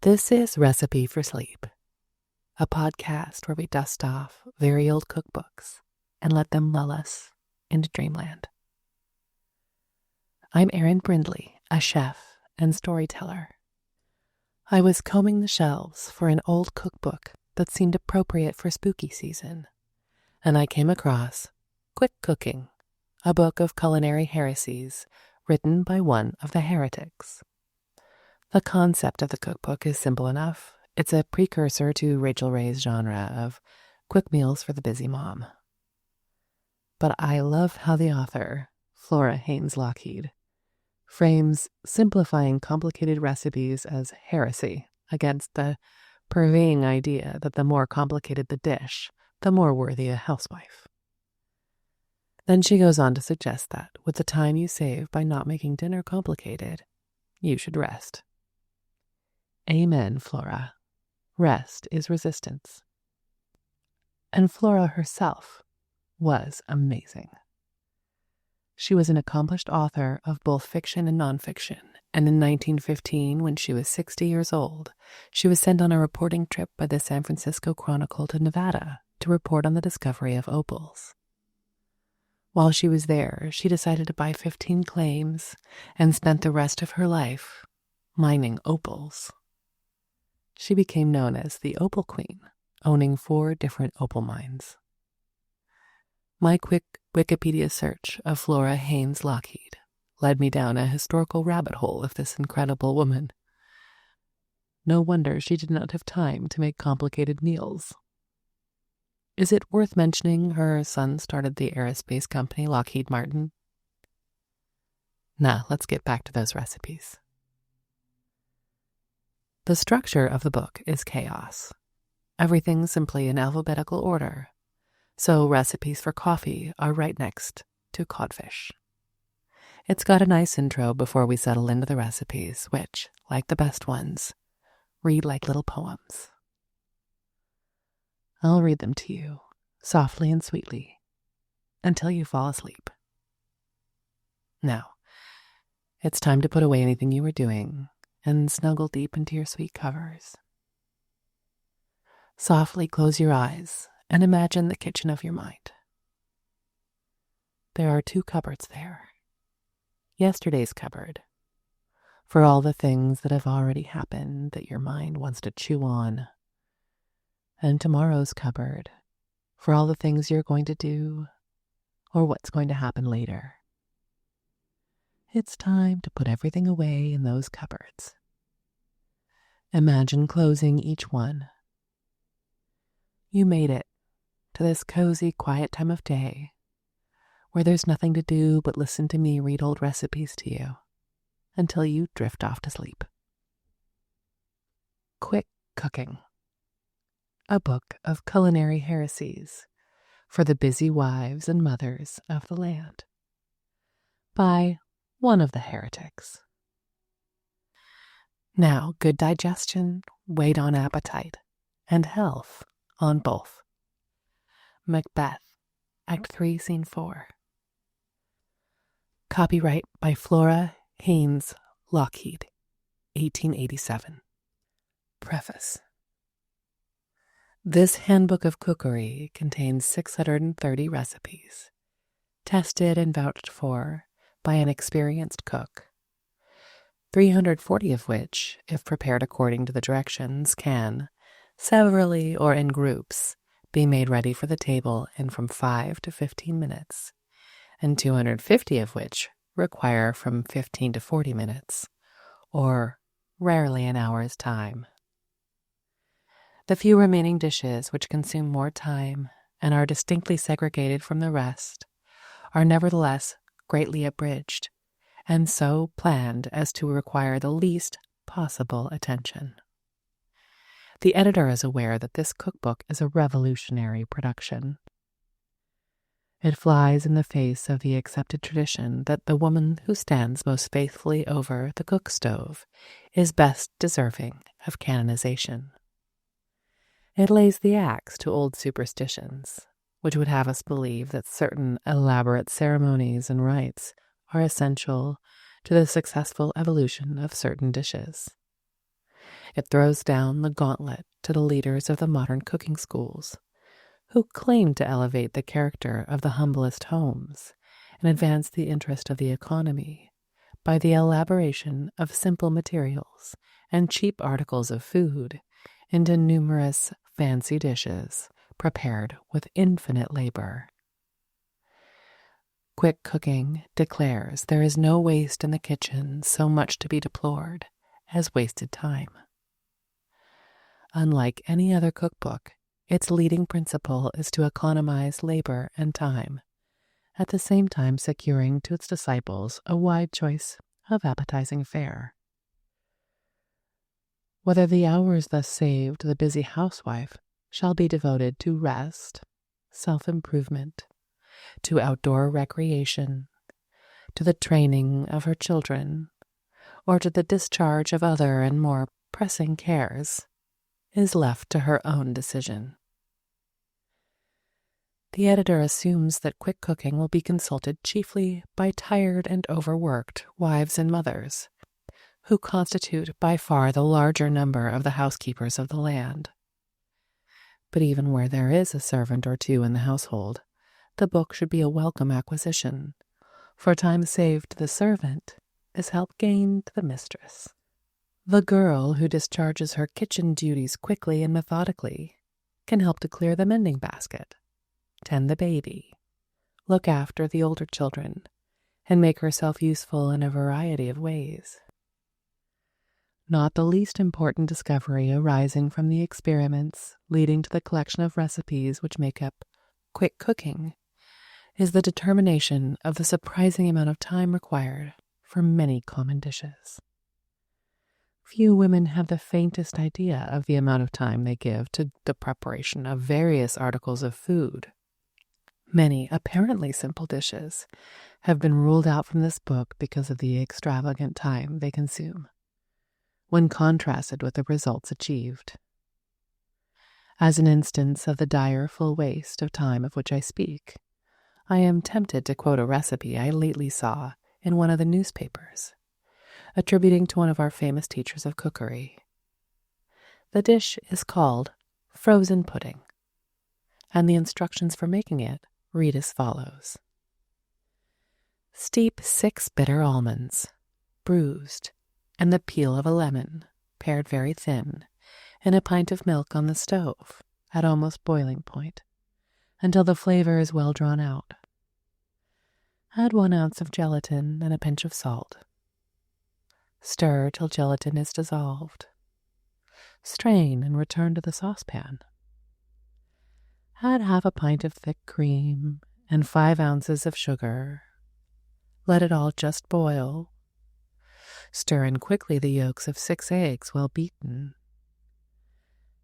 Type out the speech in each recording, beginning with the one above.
This is Recipe for Sleep, a podcast where we dust off very old cookbooks and let them lull us into dreamland. I'm Erin Brindley, a chef and storyteller. I was combing the shelves for an old cookbook that seemed appropriate for spooky season, and I came across Quick Cooking, a book of culinary heresies written by one of the heretics. The concept of the cookbook is simple enough. It's a precursor to Rachel Ray's genre of quick meals for the busy mom. But I love how the author, Flora Haynes Lockheed, frames simplifying complicated recipes as heresy against the purveying idea that the more complicated the dish, the more worthy a housewife. Then she goes on to suggest that with the time you save by not making dinner complicated, you should rest. Amen, Flora. Rest is resistance. And Flora herself was amazing. She was an accomplished author of both fiction and nonfiction, and in 1915, when she was 60 years old, she was sent on a reporting trip by the San Francisco Chronicle to Nevada to report on the discovery of opals. While she was there, she decided to buy 15 claims and spent the rest of her life mining opals. She became known as the Opal Queen, owning 4 different opal mines. My quick Wikipedia search of Flora Haynes Lockheed led me down a historical rabbit hole of this incredible woman. No wonder she did not have time to make complicated meals. Is it worth mentioning her son started the aerospace company Lockheed Martin? Nah, let's get back to those recipes. The structure of the book is chaos. Everything's simply in alphabetical order, so recipes for coffee are right next to codfish. It's got a nice intro before we settle into the recipes, which, like the best ones, read like little poems. I'll read them to you, softly and sweetly, until you fall asleep. Now, it's time to put away anything you were doing and snuggle deep into your sweet covers. Softly close your eyes and imagine the kitchen of your mind. There are 2 cupboards there. Yesterday's cupboard, for all the things that have already happened that your mind wants to chew on, and tomorrow's cupboard, for all the things you're going to do or what's going to happen later. It's time to put everything away in those cupboards. Imagine closing each one. You made it to this cozy, quiet time of day where there's nothing to do but listen to me read old recipes to you until you drift off to sleep. Quick Cooking, a book of culinary heresies for the busy wives and mothers of the land, by one of the heretics. Now, good digestion weighed on appetite, and health on both. Macbeth, Act 3, Scene 4. Copyright by Flora Haynes Lockheed, 1887. Preface. This handbook of cookery contains 630 recipes, tested and vouched for by an experienced cook, 340 of which, if prepared according to the directions, can, severally or in groups, be made ready for the table in from 5 to 15 minutes, and 250 of which require from 15 to 40 minutes, or rarely an hour's time. The few remaining dishes which consume more time and are distinctly segregated from the rest are nevertheless greatly abridged, and so planned as to require the least possible attention. The editor is aware that this cookbook is a revolutionary production. It flies in the face of the accepted tradition that the woman who stands most faithfully over the cook stove is best deserving of canonization. It lays the axe to old superstitions, which would have us believe that certain elaborate ceremonies and rites are essential to the successful evolution of certain dishes. It throws down the gauntlet to the leaders of the modern cooking schools, who claim to elevate the character of the humblest homes and advance the interest of the economy by the elaboration of simple materials and cheap articles of food into numerous fancy dishes prepared with infinite labor. Quick cooking declares there is no waste in the kitchen so much to be deplored as wasted time. Unlike any other cookbook, its leading principle is to economize labor and time, at the same time securing to its disciples a wide choice of appetizing fare. Whether the hours thus saved the busy housewife shall be devoted to rest, self-improvement, to outdoor recreation, to the training of her children, or to the discharge of other and more pressing cares, is left to her own decision. The editor assumes that quick cooking will be consulted chiefly by tired and overworked wives and mothers, who constitute by far the larger number of the housekeepers of the land. But even where there is a servant or two in the household, the book should be a welcome acquisition, for time saved to the servant is help gained to the mistress. The girl who discharges her kitchen duties quickly and methodically can help to clear the mending basket, tend the baby, look after the older children, and make herself useful in a variety of ways. Not the least important discovery arising from the experiments leading to the collection of recipes which make up quick cooking is the determination of the surprising amount of time required for many common dishes. Few women have the faintest idea of the amount of time they give to the preparation of various articles of food. Many apparently simple dishes have been ruled out from this book because of the extravagant time they consume, when contrasted with the results achieved. As an instance of the direful waste of time of which I speak, I am tempted to quote a recipe I lately saw in one of the newspapers, attributing to one of our famous teachers of cookery. The dish is called frozen pudding, and the instructions for making it read as follows. Steep 6 bitter almonds, bruised, and the peel of a lemon, pared very thin, in a pint of milk on the stove at almost boiling point, until the flavor is well drawn out. Add 1 ounce of gelatin and a pinch of salt. Stir till gelatin is dissolved. Strain and return to the saucepan. Add half a pint of thick cream and 5 ounces of sugar. Let it all just boil. Stir in quickly the yolks of 6 eggs well beaten.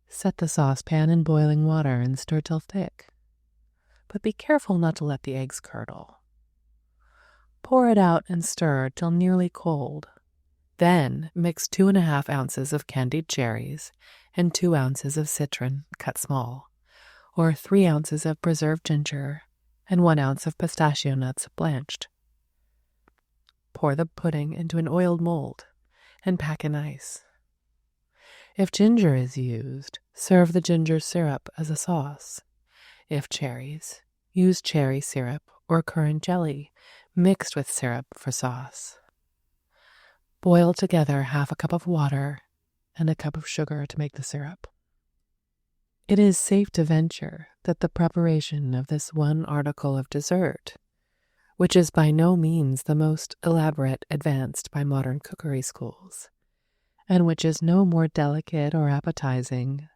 Set the saucepan in boiling water and stir till thick, but be careful not to let the eggs curdle. Pour it out and stir till nearly cold. Then mix 2½ ounces of candied cherries and 2 ounces of citron cut small, or 3 ounces of preserved ginger and 1 ounce of pistachio nuts blanched. Pour the pudding into an oiled mold and pack in ice. If ginger is used, serve the ginger syrup as a sauce. If cherries, use cherry syrup or currant jelly mixed with syrup for sauce. Boil together half a cup of water and a cup of sugar to make the syrup. It is safe to venture that the preparation of this one article of dessert, which is by no means the most elaborate advanced by modern cookery schools, and which is no more delicate or appetizing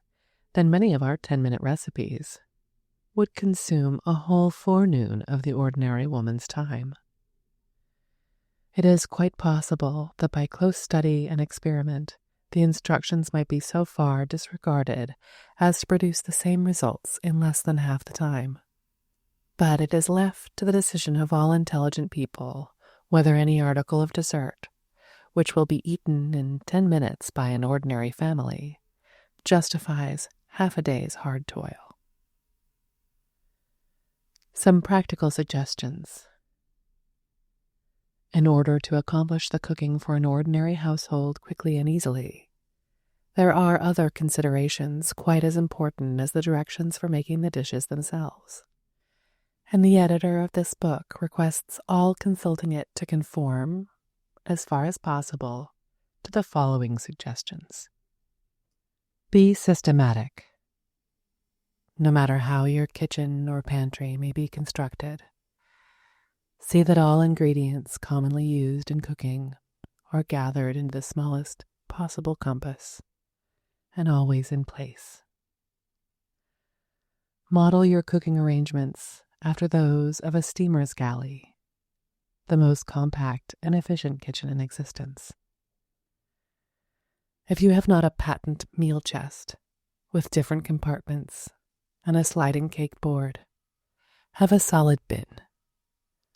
than many of our 10-minute recipes, would consume a whole forenoon of the ordinary woman's time. It is quite possible that by close study and experiment, the instructions might be so far disregarded as to produce the same results in less than half the time. But it is left to the decision of all intelligent people whether any article of dessert, which will be eaten in 10 minutes by an ordinary family, justifies half a day's hard toil. Some practical suggestions. In order to accomplish the cooking for an ordinary household quickly and easily, there are other considerations quite as important as the directions for making the dishes themselves, and the editor of this book requests all consulting it to conform, as far as possible, to the following suggestions. Be systematic. No matter how your kitchen or pantry may be constructed, see that all ingredients commonly used in cooking are gathered into the smallest possible compass and always in place. Model your cooking arrangements after those of a steamer's galley, the most compact and efficient kitchen in existence. If you have not a patent meal chest with different compartments and a sliding cake board, have a solid bin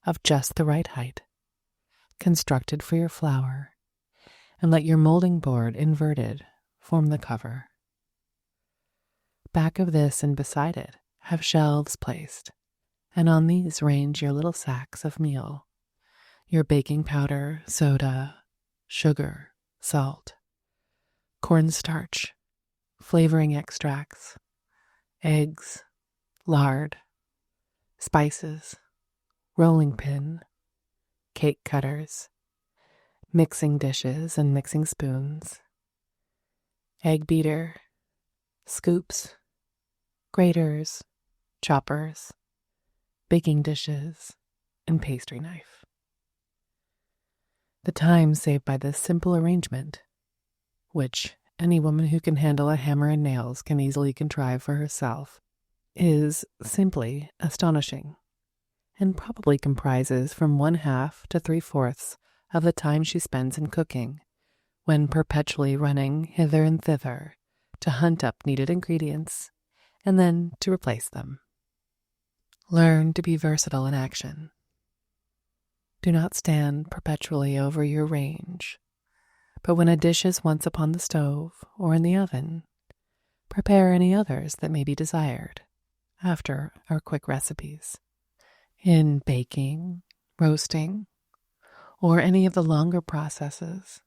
of just the right height, constructed for your flour, and let your molding board inverted form the cover. Back of this and beside it have shelves placed, and on these range your little sacks of meal, your baking powder, soda, sugar, salt, cornstarch, flavoring extracts, eggs, lard, spices, rolling pin, cake cutters, mixing dishes and mixing spoons, egg beater, scoops, graters, choppers, baking dishes, and pastry knife. The time saved by this simple arrangement, which any woman who can handle a hammer and nails can easily contrive for herself, is simply astonishing, and probably comprises from 1/2 to 3/4 of the time she spends in cooking, when perpetually running hither and thither to hunt up needed ingredients and then to replace them. Learn to be versatile in action. Do not stand perpetually over your range, but when a dish is once upon the stove or in the oven, prepare any others that may be desired after our quick recipes. In baking, roasting, or any of the longer processes,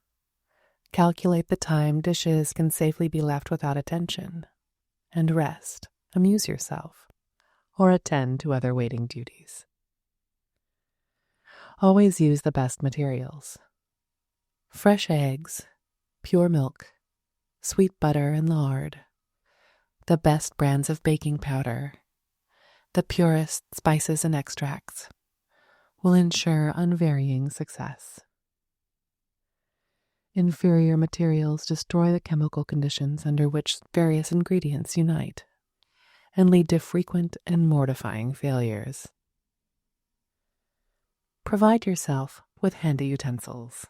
calculate the time dishes can safely be left without attention, and rest, amuse yourself, or attend to other waiting duties. Always use the best materials. Fresh eggs, pure milk, sweet butter and lard, the best brands of baking powder, the purest spices and extracts will ensure unvarying success. Inferior materials destroy the chemical conditions under which various ingredients unite and lead to frequent and mortifying failures. Provide yourself with handy utensils.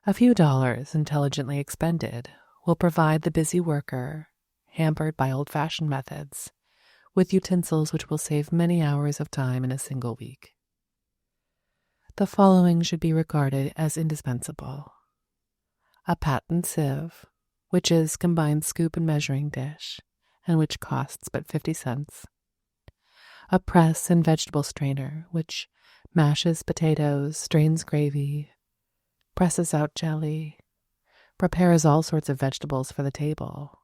A few dollars intelligently expended will provide the busy worker, hampered by old-fashioned methods, with utensils which will save many hours of time in a single week. The following should be regarded as indispensable: a patent sieve, which is combined scoop and measuring dish, and which costs but 50 cents. A press and vegetable strainer, which mashes potatoes, strains gravy, presses out jelly, prepares all sorts of vegetables for the table,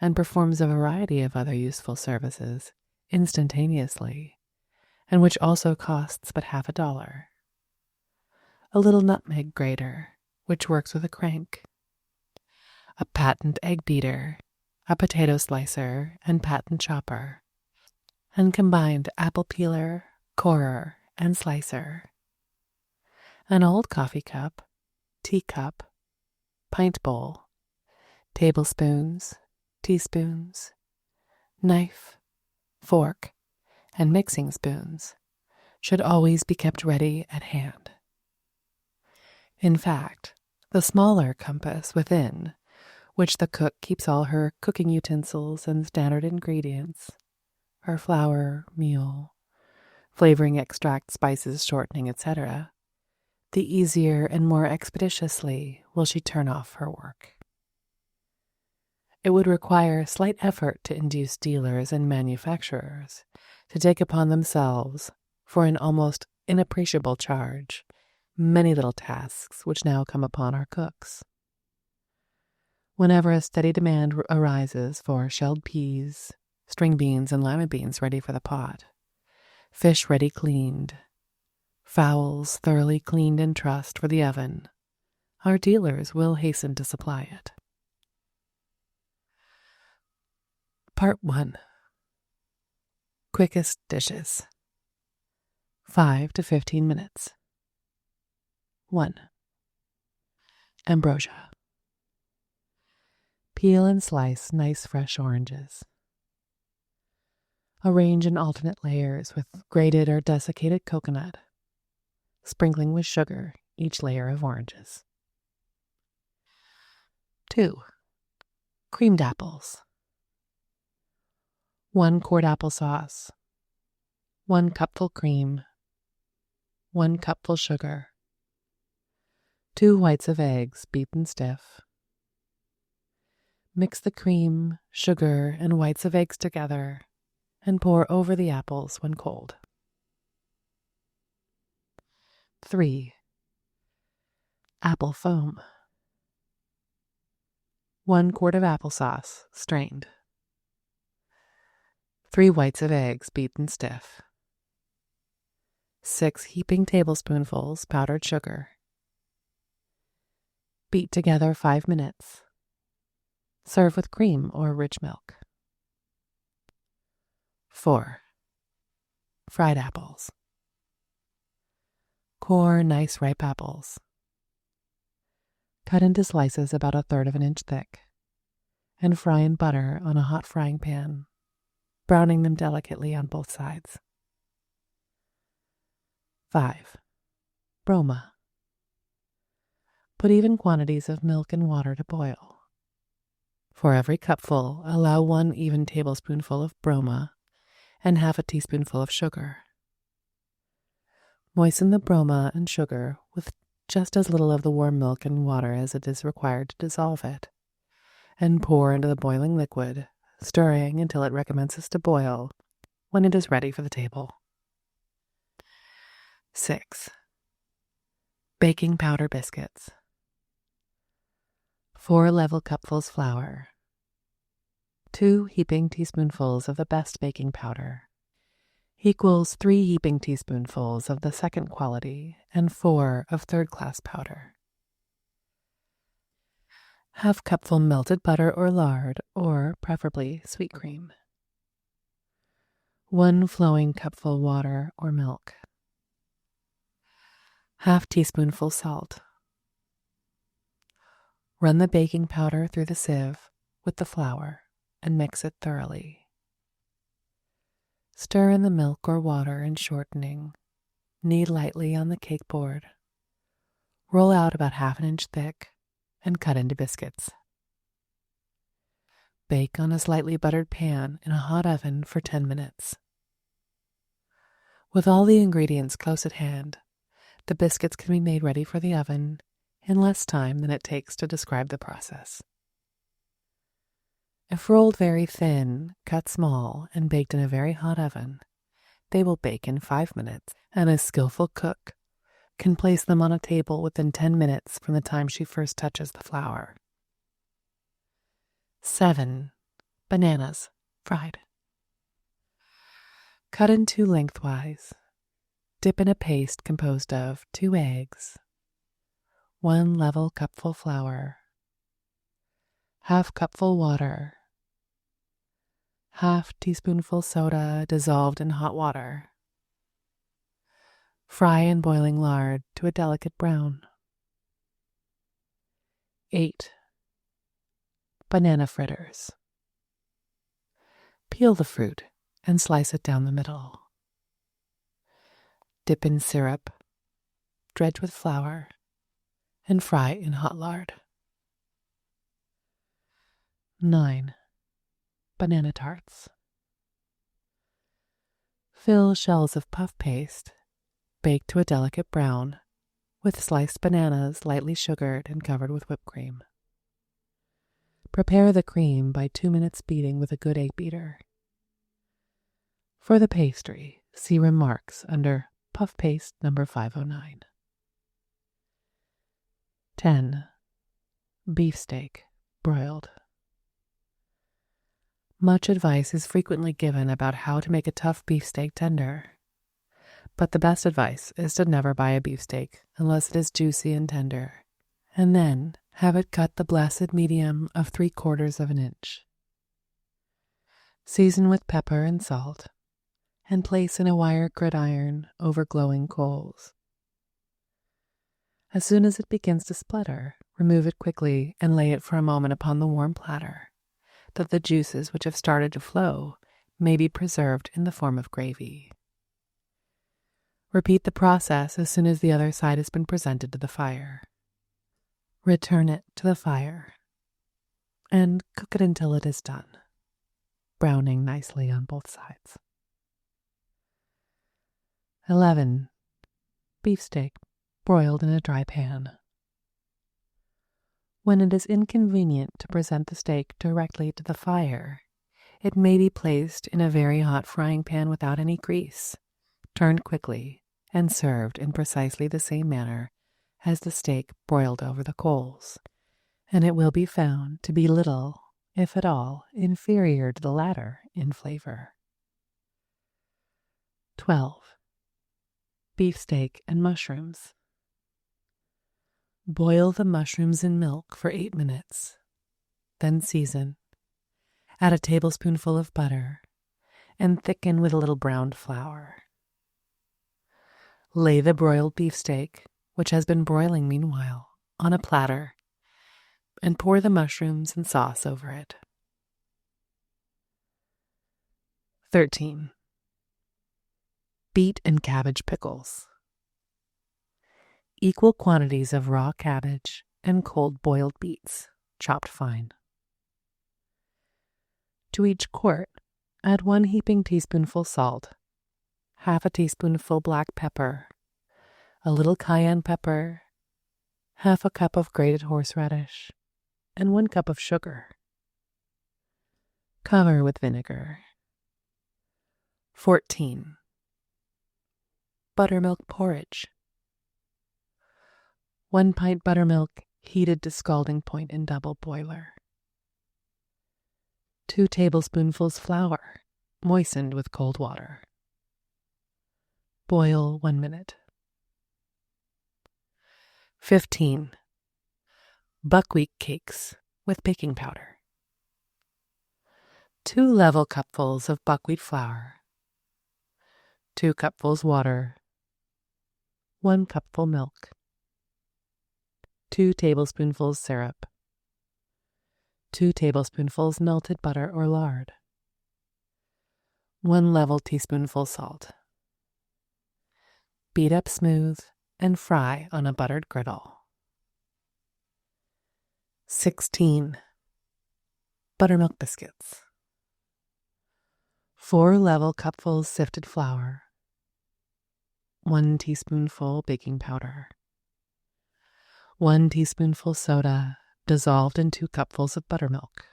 and performs a variety of other useful services instantaneously, and which also costs but half $1. A little nutmeg grater, which works with a crank. A patent egg beater, a potato slicer, and patent chopper, and combined apple peeler, corer, and slicer. An old coffee cup, teacup, pint bowl, tablespoons, teaspoons, knife, fork, and mixing spoons should always be kept ready at hand. In fact, the smaller compass within, which the cook keeps all her cooking utensils and standard ingredients, her flour, meal, flavoring extract, spices, shortening, etc., the easier and more expeditiously will she turn off her work. It would require slight effort to induce dealers and manufacturers to take upon themselves, for an almost inappreciable charge, many little tasks which now come upon our cooks. Whenever a steady demand arises for shelled peas, string beans, and lima beans ready for the pot, fish ready cleaned, fowls thoroughly cleaned and trussed for the oven, our dealers will hasten to supply it. Part 1. Quickest dishes. 5 to 15 minutes. 1. Ambrosia. Peel and slice nice fresh oranges. Arrange in alternate layers with grated or desiccated coconut, sprinkling with sugar each layer of oranges. 2. Creamed apples. 1 quart applesauce, 1 cupful cream, 1 cupful sugar, 2 whites of eggs beaten stiff. Mix the cream, sugar, and whites of eggs together and pour over the apples when cold. 3. Apple foam. 1 quart of applesauce, strained. 3 whites of eggs beaten stiff. 6 heaping tablespoonfuls powdered sugar. Beat together 5 minutes. Serve with cream or rich milk. 4. Fried apples. Core nice ripe apples. Cut into slices about 1/3 inch thick and fry in butter on a hot frying pan, browning them delicately on both sides. 5. Broma. Put even quantities of milk and water to boil. For every cupful, allow 1 even tablespoonful of broma and half a teaspoonful of sugar. Moisten the broma and sugar with just as little of the warm milk and water as it is required to dissolve it, and pour into the boiling liquid, stirring until it recommences to boil, when it is ready for the table. 6. Baking powder biscuits. 4 level cupfuls flour. 2 heaping teaspoonfuls of the best baking powder equals 3 heaping teaspoonfuls of the second quality and 4 of third-class powder. Half cupful melted butter or lard, or preferably sweet cream. 1 flowing cupful water or milk. Half teaspoonful salt. Run the baking powder through the sieve with the flour and mix it thoroughly. Stir in the milk or water in shortening. Knead lightly on the cake board. Roll out about 1/2 inch thick and cut into biscuits. Bake on a slightly buttered pan in a hot oven for 10 minutes. With all the ingredients close at hand, the biscuits can be made ready for the oven in less time than it takes to describe the process. If rolled very thin, cut small, and baked in a very hot oven, they will bake in 5 minutes, and a skillful cook can place them on a table within 10 minutes from the time she first touches the flour. 7. Bananas, fried. Cut in 2 lengthwise. Dip in a paste composed of 2 eggs, 1 level cupful flour, half cupful water, half teaspoonful soda dissolved in hot water. Fry in boiling lard to a delicate brown. 8. Banana fritters. Peel the fruit and slice it down the middle. Dip in syrup, dredge with flour, and fry in hot lard. 9. Banana tarts. Fill shells of puff paste, bake to a delicate brown, with sliced bananas lightly sugared and covered with whipped cream. Prepare the cream by 2 minutes beating with a good egg beater. For the pastry, see remarks under puff paste number 509. 10. Beefsteak, broiled. Much advice is frequently given about how to make a tough beefsteak tender, but the best advice is to never buy a beefsteak unless it is juicy and tender, and then have it cut the blessed medium of 3/4 of an inch. Season with pepper and salt, and place in a wire gridiron over glowing coals. As soon as it begins to splutter, remove it quickly and lay it for a moment upon the warm platter, that the juices which have started to flow may be preserved in the form of gravy. Repeat the process as soon as the other side has been presented to the fire. Return it to the fire and cook it until it is done, browning nicely on both sides. 11. Beefsteak broiled in a dry pan. When it is inconvenient to present the steak directly to the fire, it may be placed in a very hot frying pan without any grease, turned quickly, and served in precisely the same manner as the steak broiled over the coals, and it will be found to be little, if at all, inferior to the latter in flavor. 12. Beefsteak and mushrooms. Boil the mushrooms in milk for 8 minutes, then season. Add a tablespoonful of butter and thicken with a little browned flour. Lay the broiled beefsteak, which has been broiling meanwhile, on a platter and pour the mushrooms and sauce over it. 13. Beet and cabbage pickles. Equal quantities of raw cabbage and cold boiled beets, chopped fine. To each quart, add 1 heaping teaspoonful salt, half a teaspoonful black pepper, a little cayenne pepper, half a cup of grated horseradish, and 1 cup of sugar. Cover with vinegar. 14. Buttermilk porridge. 1 pint buttermilk heated to scalding point in double boiler. 2 tablespoonfuls flour, moistened with cold water. Boil 1 minute. 15. Buckwheat cakes with baking powder. 2 level cupfuls of buckwheat flour, 2 cupfuls water, 1 cupful milk, 2 tablespoonfuls syrup, 2 tablespoonfuls melted butter or lard, 1 level teaspoonful salt. Beat up smooth and fry on a buttered griddle. 16. Buttermilk biscuits. 4 level cupfuls sifted flour, 1 teaspoonful baking powder, 1 teaspoonful soda dissolved in 2 cupfuls of buttermilk,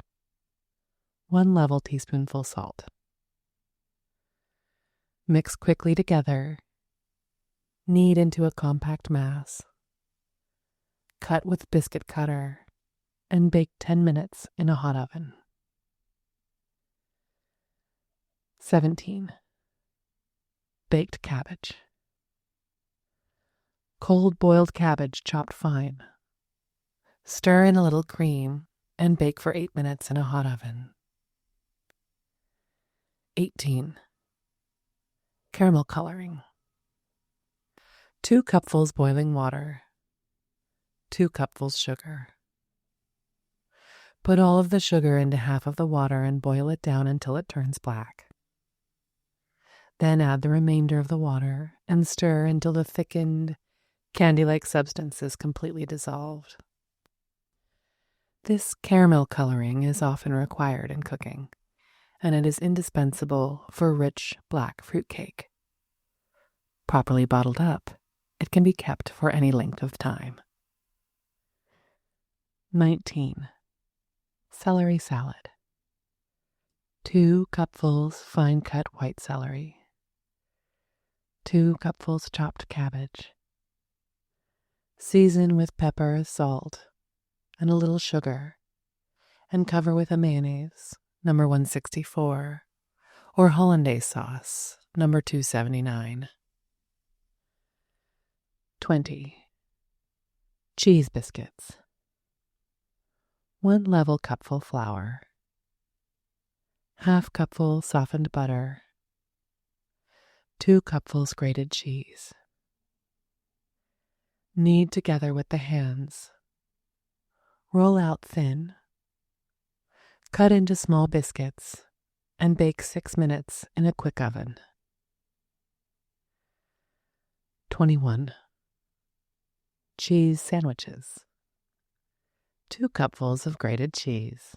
1 level teaspoonful salt. Mix quickly together, knead into a compact mass, cut with biscuit cutter, and bake 10 minutes in a hot oven. 17. Baked cabbage. Cold boiled cabbage chopped fine. Stir in a little cream and bake for 8 minutes in a hot oven. 18. Caramel coloring. 2 cupfuls boiling water, 2 cupfuls sugar. Put all of the sugar into half of the water and boil it down until it turns black. Then add the remainder of the water and stir until the thickened, candy-like substance is completely dissolved. This caramel coloring is often required in cooking, and it is indispensable for rich black fruitcake. Properly bottled up, it can be kept for any length of time. 19. Celery salad. 2 cupfuls fine-cut white celery, 2 cupfuls chopped cabbage. Season with pepper, salt, and a little sugar, and cover with a mayonnaise, number 164, or hollandaise sauce, number 279. 20. Cheese biscuits. 1 level cupful flour, half cupful softened butter, 2 cupfuls grated cheese. Knead together with the hands. Roll out thin. Cut into small biscuits and bake 6 minutes in a quick oven. 21. Cheese sandwiches. 2 cupfuls of grated cheese,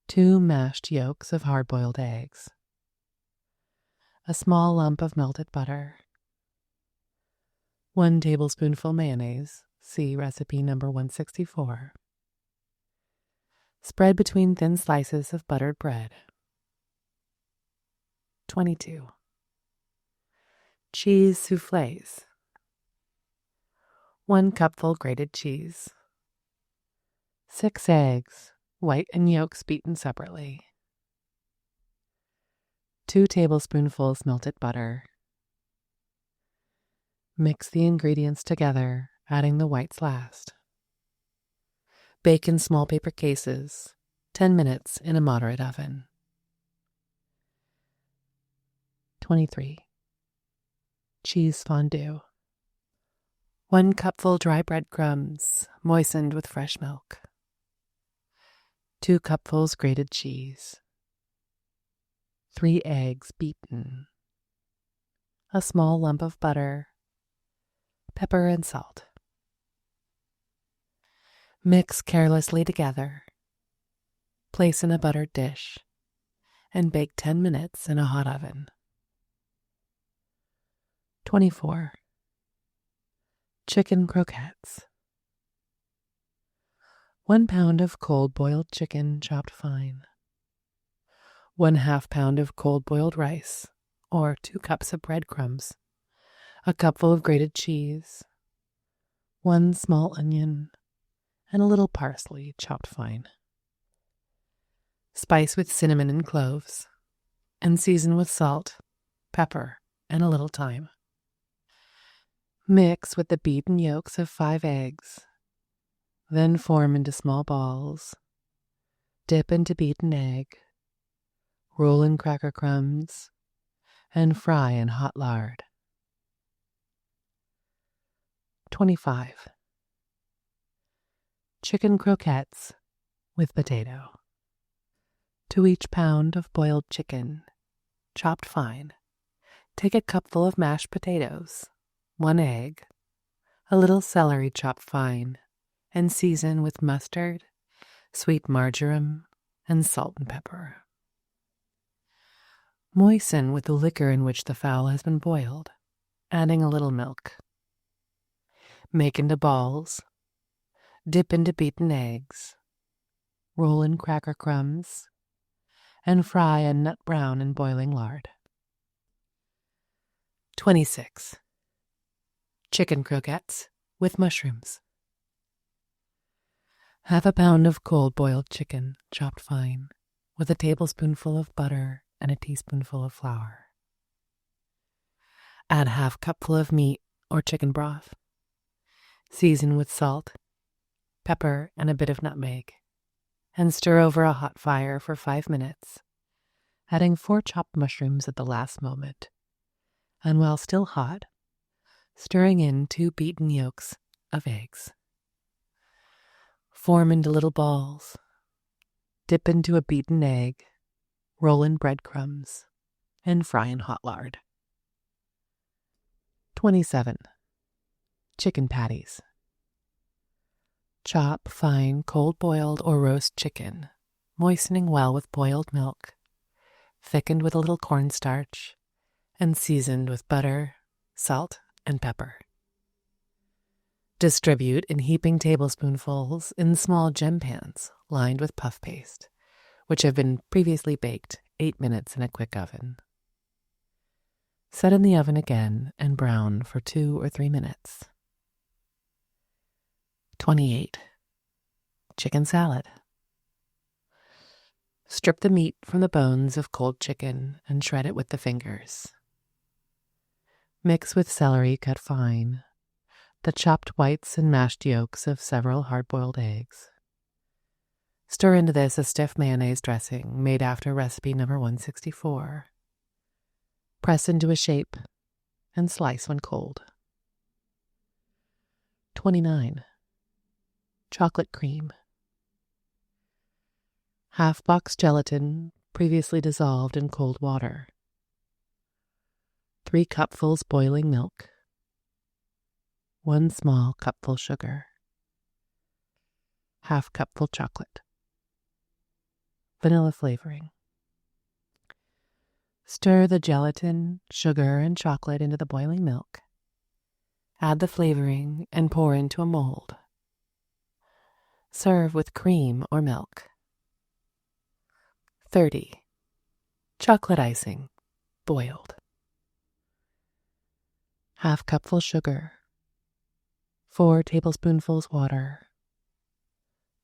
2 mashed yolks of hard-boiled eggs, a small lump of melted butter, 1 tablespoonful mayonnaise, see recipe number 164. Spread between thin slices of buttered bread. 22. Cheese soufflés. 1 cupful grated cheese, 6 eggs, white and yolks beaten separately, 2 tablespoonfuls melted butter. Mix the ingredients together, adding the whites last. Bake in small paper cases, 10 minutes in a moderate oven. 23. Cheese fondue. 1 cupful dry breadcrumbs, moistened with fresh milk. 2 cupfuls grated cheese. 3 eggs beaten. A small lump of butter. Pepper and salt. Mix carelessly together. Place in a buttered dish and bake 10 minutes in a hot oven. 24. Chicken croquettes. 1 pound of cold boiled chicken chopped fine. 1/2 pound of cold boiled rice, or 2 cups of breadcrumbs. A cupful of grated cheese. 1 small onion, and a little parsley chopped fine. Spice with cinnamon and cloves, and season with salt, pepper, and a little thyme. Mix with the beaten yolks of 5 eggs, then form into small balls. Dip into beaten egg, roll in cracker crumbs, and fry in hot lard. 25. Chicken croquettes with potato. To each pound of boiled chicken, chopped fine, take a cupful of mashed potatoes, 1 egg, a little celery chopped fine, and season with mustard, sweet marjoram, and salt and pepper. Moisten with the liquor in which the fowl has been boiled, adding a little milk. Make into balls, dip into beaten eggs, roll in cracker crumbs, and fry a nut brown in boiling lard. 26. Chicken croquettes with mushrooms. 1/2 pound of cold boiled chicken chopped fine, with a tablespoonful of butter and a teaspoonful of flour. Add 1/2 cupful of meat or chicken broth. Season with salt, pepper, and a bit of nutmeg, and stir over a hot fire for 5 minutes, adding 4 chopped mushrooms at the last moment, and while still hot, stirring in 2 beaten yolks of eggs. Form into little balls, dip into a beaten egg, roll in breadcrumbs, and fry in hot lard. 27. Chicken patties. Chop fine cold-boiled or roast chicken, moistening well with boiled milk, thickened with a little cornstarch, and seasoned with butter, salt, and pepper. Distribute in heaping tablespoonfuls in small gem pans lined with puff paste, which have been previously baked 8 minutes in a quick oven. Set in the oven again and brown for 2 or 3 minutes. 28. Chicken salad. Strip the meat from the bones of cold chicken and shred it with the fingers. Mix with celery cut fine, the chopped whites and mashed yolks of several hard-boiled eggs. Stir into this a stiff mayonnaise dressing made after recipe number 164. Press into a shape and slice when cold. 29. Chocolate cream. Half box gelatin previously dissolved in cold water. 3 cupfuls boiling milk. 1 small cupful sugar. Half cupful chocolate. Vanilla flavoring. Stir the gelatin, sugar, and chocolate into the boiling milk. Add the flavoring and pour into a mold. Serve with cream or milk. 30. Chocolate icing, boiled. Half cupful sugar. 4 tablespoonfuls water.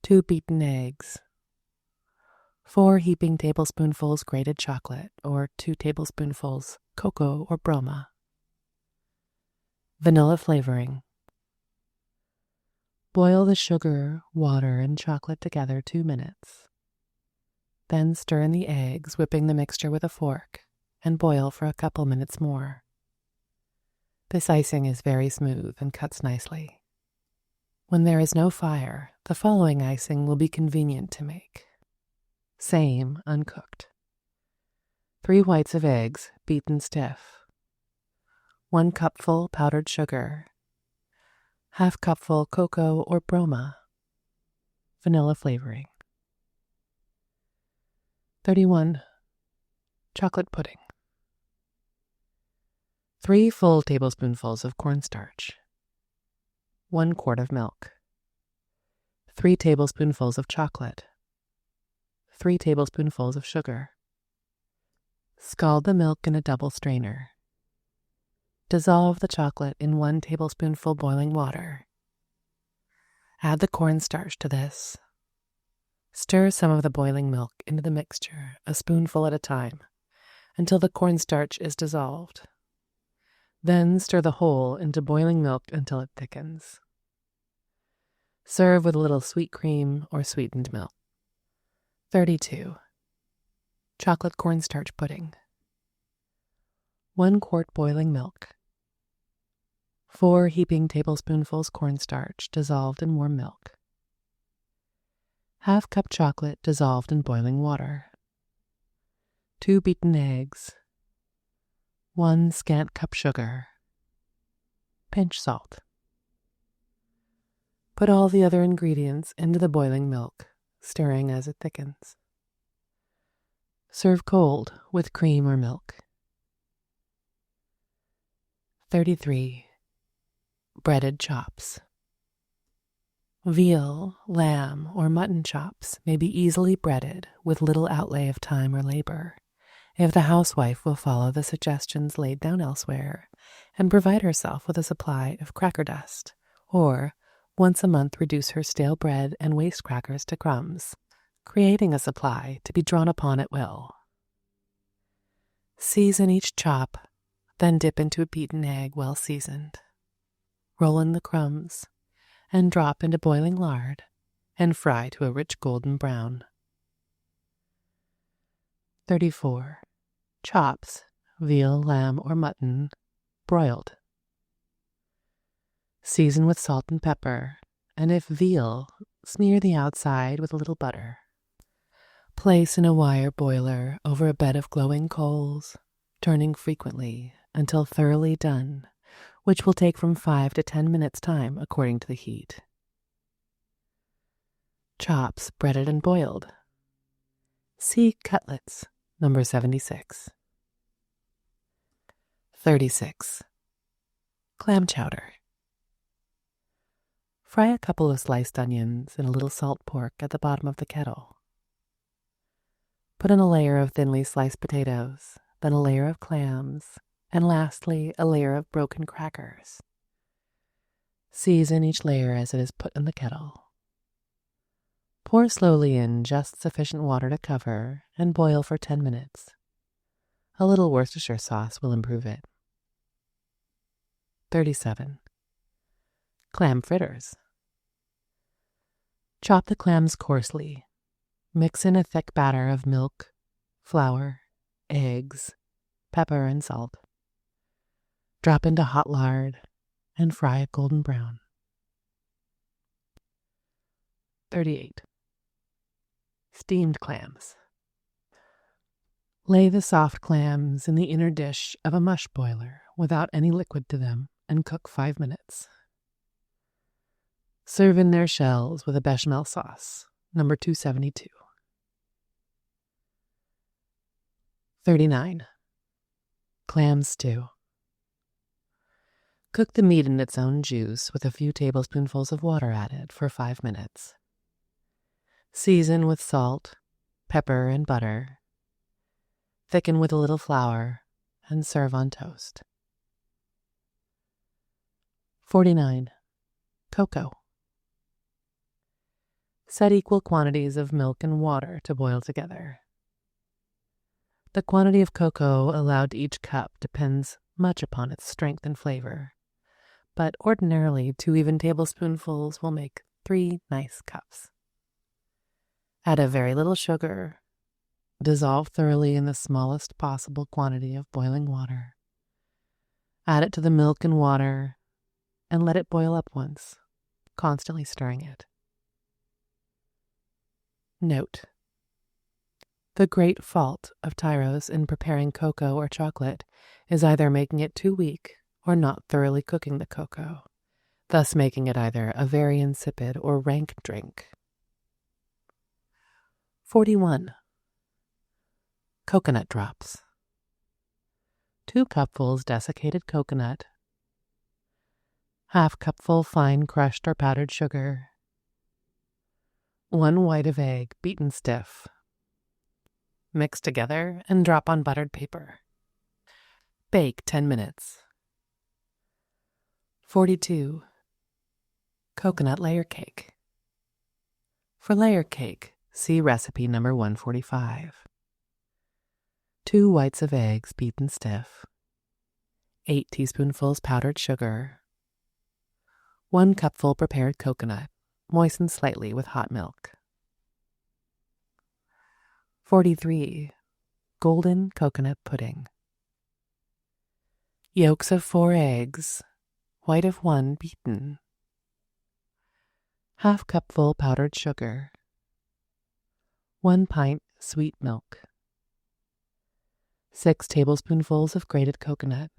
2 beaten eggs. 4 heaping tablespoonfuls grated chocolate or 2 tablespoonfuls cocoa or broma. Vanilla flavoring. Boil the sugar, water, and chocolate together 2 minutes. Then stir in the eggs, whipping the mixture with a fork, and boil for a couple minutes more. This icing is very smooth and cuts nicely. When there is no fire, the following icing will be convenient to make. Same, uncooked. 3 whites of eggs, beaten stiff. 1 cupful powdered sugar. Half cupful cocoa or broma. Vanilla flavoring. 31. Chocolate pudding. 3 full tablespoonfuls of cornstarch. 1 quart of milk. 3 tablespoonfuls of chocolate. 3 tablespoonfuls of sugar. Scald the milk in a double strainer. Dissolve the chocolate in 1 tablespoonful boiling water. Add the cornstarch to this. Stir some of the boiling milk into the mixture, a spoonful at a time, until the cornstarch is dissolved. Then stir the whole into boiling milk until it thickens. Serve with a little sweet cream or sweetened milk. 32. Chocolate cornstarch pudding. 1 quart boiling milk. 4 heaping tablespoonfuls cornstarch dissolved in warm milk. Half cup chocolate dissolved in boiling water. 2 beaten eggs. 1 scant cup sugar. Pinch salt. Put all the other ingredients into the boiling milk, stirring as it thickens. Serve cold with cream or milk. 33. Breaded chops. Veal, lamb, or mutton chops may be easily breaded with little outlay of time or labor, if the housewife will follow the suggestions laid down elsewhere and provide herself with a supply of cracker dust, or once a month reduce her stale bread and waste crackers to crumbs, creating a supply to be drawn upon at will. Season each chop, then dip into a beaten egg well seasoned. Roll in the crumbs, and drop into boiling lard, and fry to a rich golden brown. 34. Chops, veal, lamb, or mutton, broiled. Season with salt and pepper, and if veal, smear the outside with a little butter. Place in a wire boiler over a bed of glowing coals, turning frequently until thoroughly done, which will take from 5 to 10 minutes time according to the heat. Chops breaded and boiled. See cutlets, number 76. 36. Clam chowder. Fry a couple of sliced onions and a little salt pork at the bottom of the kettle. Put in a layer of thinly sliced potatoes, then a layer of clams, and lastly a layer of broken crackers. Season each layer as it is put in the kettle. Pour slowly in just sufficient water to cover and boil for 10 minutes. A little Worcestershire sauce will improve it. 37. Clam fritters. Chop the clams coarsely. Mix in a thick batter of milk, flour, eggs, pepper, and salt. Drop into hot lard and fry it golden brown. 38. Steamed clams. Lay the soft clams in the inner dish of a mush boiler without any liquid to them and cook 5 minutes. Serve in their shells with a bechamel sauce, number 272. 39. Clam stew. Cook the meat in its own juice with a few tablespoonfuls of water added for 5 minutes. Season with salt, pepper, and butter. Thicken with a little flour and serve on toast. 49. Cocoa. Set equal quantities of milk and water to boil together. The quantity of cocoa allowed to each cup depends much upon its strength and flavor, but ordinarily 2 even tablespoonfuls will make 3 nice cups. Add a very little sugar. Dissolve thoroughly in the smallest possible quantity of boiling water. Add it to the milk and water and let it boil up once, constantly stirring it. Note: the great fault of tyros in preparing cocoa or chocolate is either making it too weak or not thoroughly cooking the cocoa, thus making it either a very insipid or rank drink. 41. Coconut drops. 2 cupfuls desiccated coconut, half cupful fine crushed or powdered sugar, 1 white of egg beaten stiff. Mix together and drop on buttered paper. Bake 10 minutes. 42. Coconut layer cake. For layer cake, see recipe number 145. 2 whites of eggs beaten stiff, 8 teaspoonfuls powdered sugar, 1 cupful prepared coconut, moistened slightly with hot milk. 43. Golden coconut pudding. Yolks of 4 eggs, white of 1 beaten, half cupful powdered sugar, 1 pint sweet milk, 6 tablespoonfuls of grated coconut.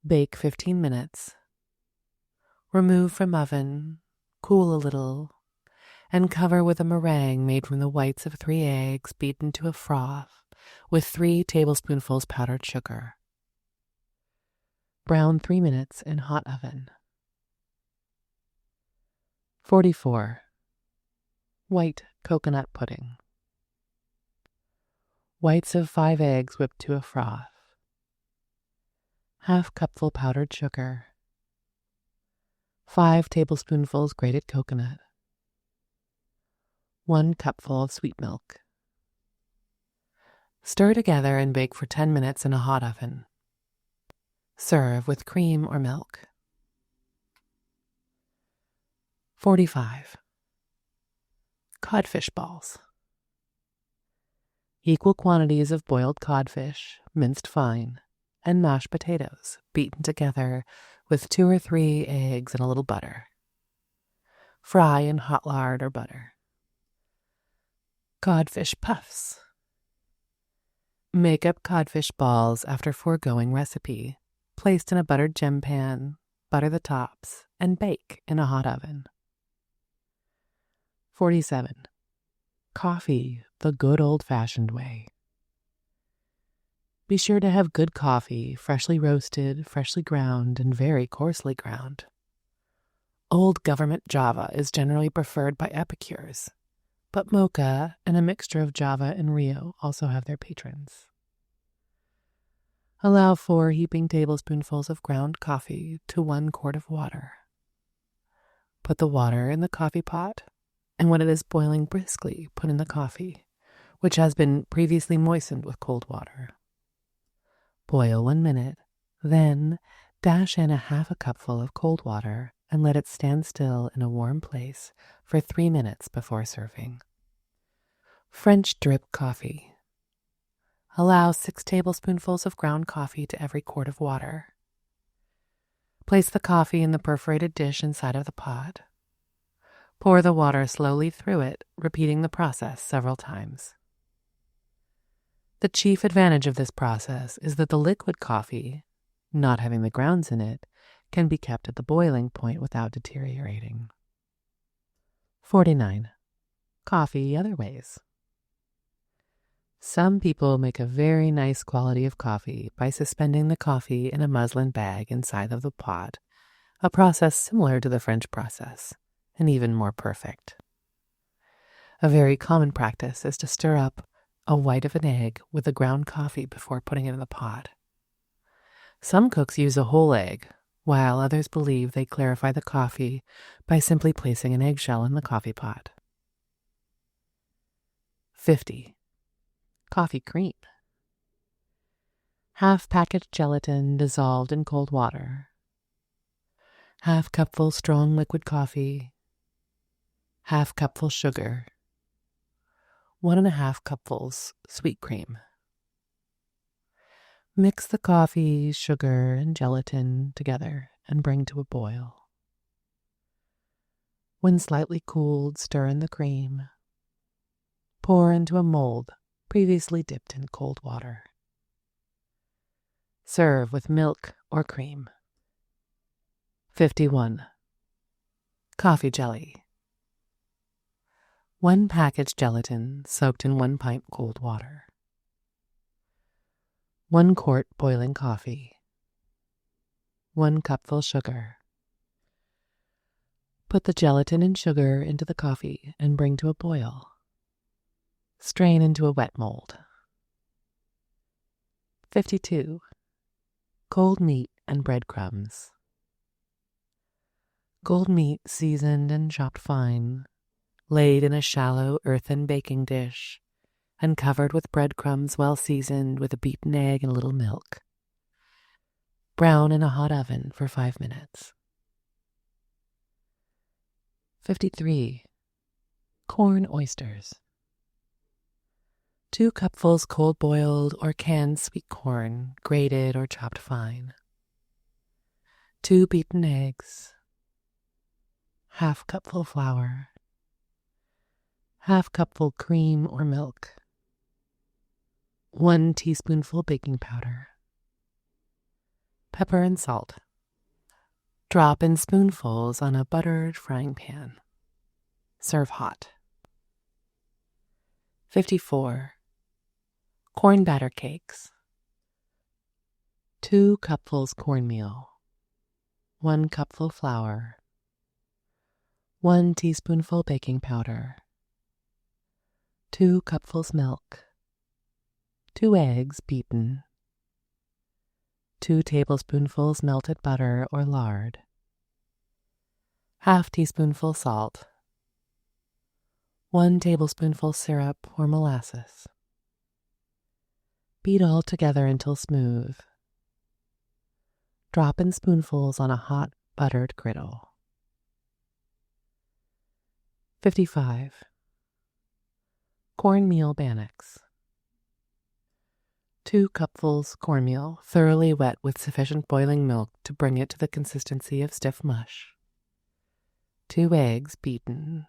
Bake 15 minutes. Remove from oven, cool a little, and cover with a meringue made from the whites of 3 eggs beaten to a froth with 3 tablespoonfuls powdered sugar. Brown 3 minutes in hot oven. 44. White coconut pudding. Whites of 5 eggs whipped to a froth, half cupful powdered sugar, 5 tablespoonfuls grated coconut, 1 cupful of sweet milk. Stir together and bake for 10 minutes in a hot oven. Serve with cream or milk. 45. Codfish balls. Equal quantities of boiled codfish, minced fine, and mashed potatoes, beaten together with 2 or 3 eggs and a little butter. Fry in hot lard or butter. Codfish puffs. Make up codfish balls after foregoing recipe, placed in a buttered gem pan, butter the tops, and bake in a hot oven. 47. Coffee the good old-fashioned way. Be sure to have good coffee, freshly roasted, freshly ground, and very coarsely ground. Old government Java is generally preferred by epicures, but Mocha and a mixture of Java and Rio also have their patrons. Allow 4 heaping tablespoonfuls of ground coffee to 1 quart of water. Put the water in the coffee pot and when it is boiling briskly, put in the coffee, which has been previously moistened with cold water. Boil 1 minute, then dash in a half a cupful of cold water and let it stand still in a warm place for 3 minutes before serving. French drip coffee. Allow 6 tablespoonfuls of ground coffee to every quart of water. Place the coffee in the perforated dish inside of the pot. Pour the water slowly through it, repeating the process several times. The chief advantage of this process is that the liquid coffee, not having the grounds in it, can be kept at the boiling point without deteriorating. 49. Coffee other ways. Some people make a very nice quality of coffee by suspending the coffee in a muslin bag inside of the pot, a process similar to the French process, and even more perfect. A very common practice is to stir up a white of an egg with the ground coffee before putting it in the pot. Some cooks use a whole egg, while others believe they clarify the coffee by simply placing an eggshell in the coffee pot. 50. Coffee cream. Half packaged gelatin dissolved in cold water. Half cupful strong liquid coffee. Half cupful sugar. 1.5 cupfuls sweet cream. Mix the coffee, sugar, and gelatin together and bring to a boil. When slightly cooled, stir in the cream. Pour into a mold previously dipped in cold water. Serve with milk or cream. 51. Coffee jelly. 1 packaged gelatin soaked in 1 pint cold water. 1 quart boiling coffee. 1 cupful sugar. Put the gelatin and sugar into the coffee and bring to a boil. Strain into a wet mold. 52. Cold meat and breadcrumbs. Cold meat seasoned and chopped fine, laid in a shallow earthen baking dish, and covered with breadcrumbs well seasoned with a beaten egg and a little milk. Brown in a hot oven for 5 minutes. 53. Corn oysters. 2 cupfuls cold-boiled or canned sweet corn, grated or chopped fine. 2 beaten eggs. Half cupful flour. Half cupful cream or milk. 1 teaspoonful baking powder. Pepper and salt. Drop in spoonfuls on a buttered frying pan. Serve hot. 54. Corn batter cakes. 2 cupfuls cornmeal. 1 cupful flour. 1 teaspoonful baking powder. 2 cupfuls milk. 2 eggs beaten. 2 tablespoonfuls melted butter or lard. Half teaspoonful salt. 1 tablespoonful syrup or molasses. Beat all together until smooth. Drop in spoonfuls on a hot, buttered griddle. 55. Cornmeal bannocks. 2 cupfuls cornmeal, thoroughly wet with sufficient boiling milk to bring it to the consistency of stiff mush. 2 eggs beaten.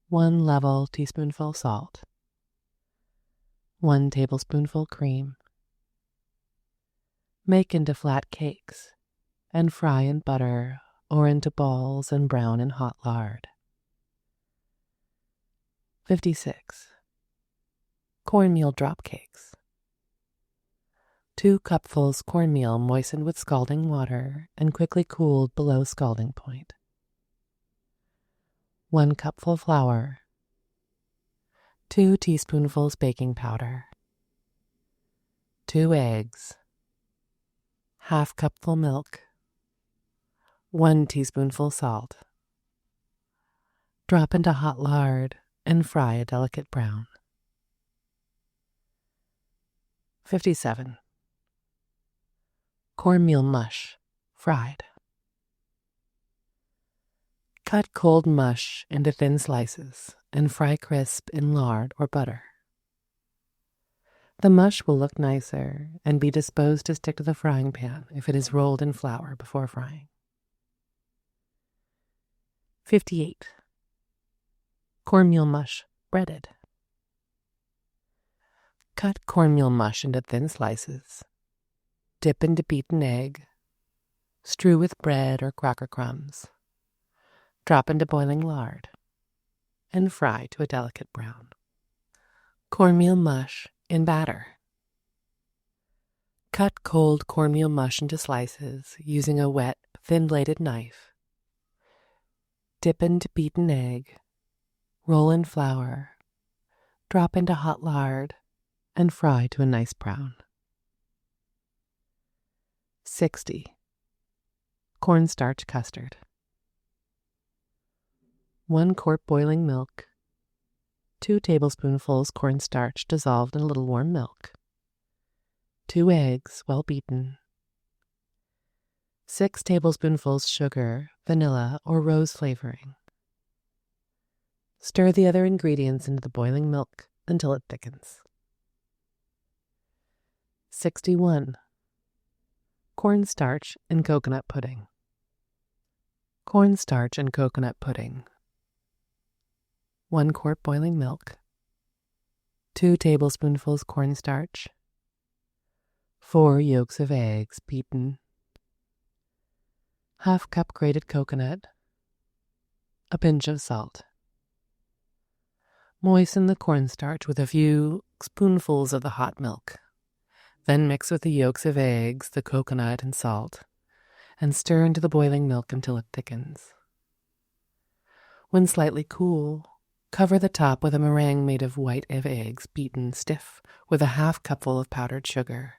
1 level teaspoonful salt. 1 tablespoonful cream. Make into flat cakes and fry in butter or into balls and brown in hot lard. 56. Cornmeal drop cakes. 2 cupfuls cornmeal moistened with scalding water and quickly cooled below scalding point. 1 cupful flour. 2 teaspoonfuls baking powder. 2 eggs. Half cupful milk. 1 teaspoonful salt. Drop into hot lard and fry a delicate brown. 57. Cornmeal mush, fried. Cut cold mush into thin slices and fry crisp in lard or butter. The mush will look nicer and be disposed to stick to the frying pan if it is rolled in flour before frying. 58. Cornmeal mush, breaded. Cut cornmeal mush into thin slices. Dip into beaten egg. Strew with bread or cracker crumbs. Drop into boiling lard and fry to a delicate brown. Cornmeal mush in batter. Cut cold cornmeal mush into slices using a wet, thin-bladed knife. Dip into beaten egg. Roll in flour. Drop into hot lard and fry to a nice brown. 60. Cornstarch custard. 1 quart boiling milk. 2 tablespoonfuls cornstarch dissolved in a little warm milk. 2 eggs well beaten. 6 tablespoonfuls sugar, vanilla, or rose flavoring. Stir the other ingredients into the boiling milk until it thickens. 61. Cornstarch and coconut pudding. Cornstarch and coconut pudding. 1 quart boiling milk. 2 tablespoonfuls cornstarch. 4 yolks of eggs beaten. Half cup grated coconut. A pinch of salt. Moisten the cornstarch with a few spoonfuls of the hot milk. Then mix with the yolks of eggs, the coconut, and salt, and stir into the boiling milk until it thickens. When slightly cool, cover the top with a meringue made of white of eggs beaten stiff with a half cupful of powdered sugar,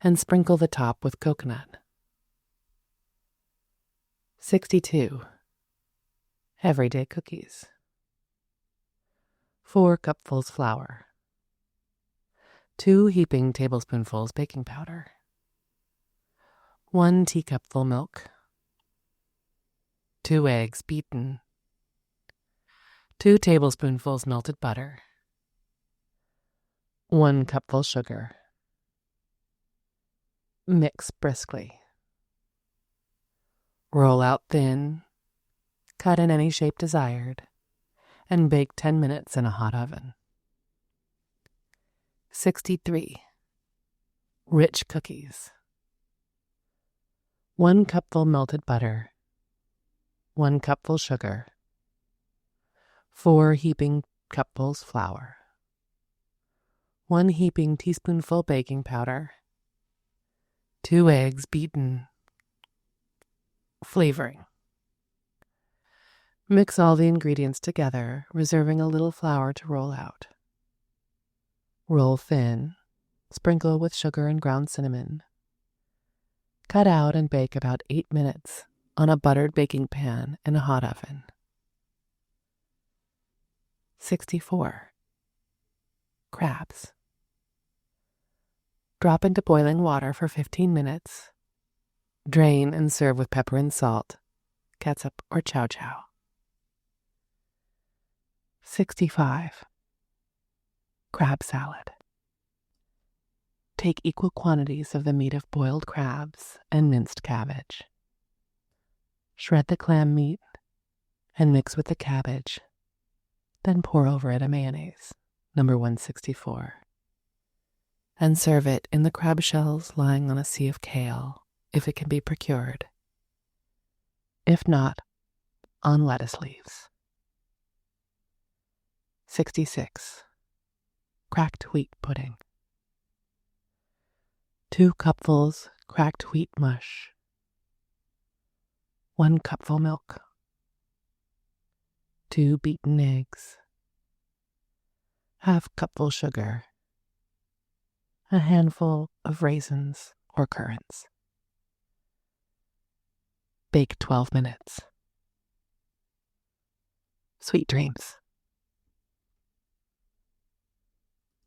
and sprinkle the top with coconut. 62. Everyday cookies. 4 cupfuls flour. 2 heaping tablespoonfuls baking powder. 1 teacupful milk. 2 eggs beaten. 2 tablespoonfuls melted butter. 1 cupful sugar. Mix briskly. Roll out thin, cut in any shape desired, and bake 10 minutes in a hot oven. 63. Rich cookies. 1 cupful melted butter. 1 cupful sugar. 4 heaping cupfuls flour. 1 heaping teaspoonful baking powder. 2 eggs beaten. Flavoring. Mix all the ingredients together, reserving a little flour to roll out. Roll thin, sprinkle with sugar and ground cinnamon. Cut out and bake about 8 minutes on a buttered baking pan in a hot oven. 64. Crabs. Drop into boiling water for 15 minutes. Drain and serve with pepper and salt, ketchup, or chow chow. 65. Crab salad. Take equal quantities of the meat of boiled crabs and minced cabbage. Shred the clam meat and mix with the cabbage. Then pour over it a mayonnaise, number 164. And serve it in the crab shells lying on a sea of kale, if it can be procured. If not, on lettuce leaves. 66. Cracked wheat pudding. 2 cupfuls cracked wheat mush. 1 cupful milk. 2 beaten eggs. Half cupful sugar. A handful of raisins or currants. Bake 12 minutes. Sweet dreams.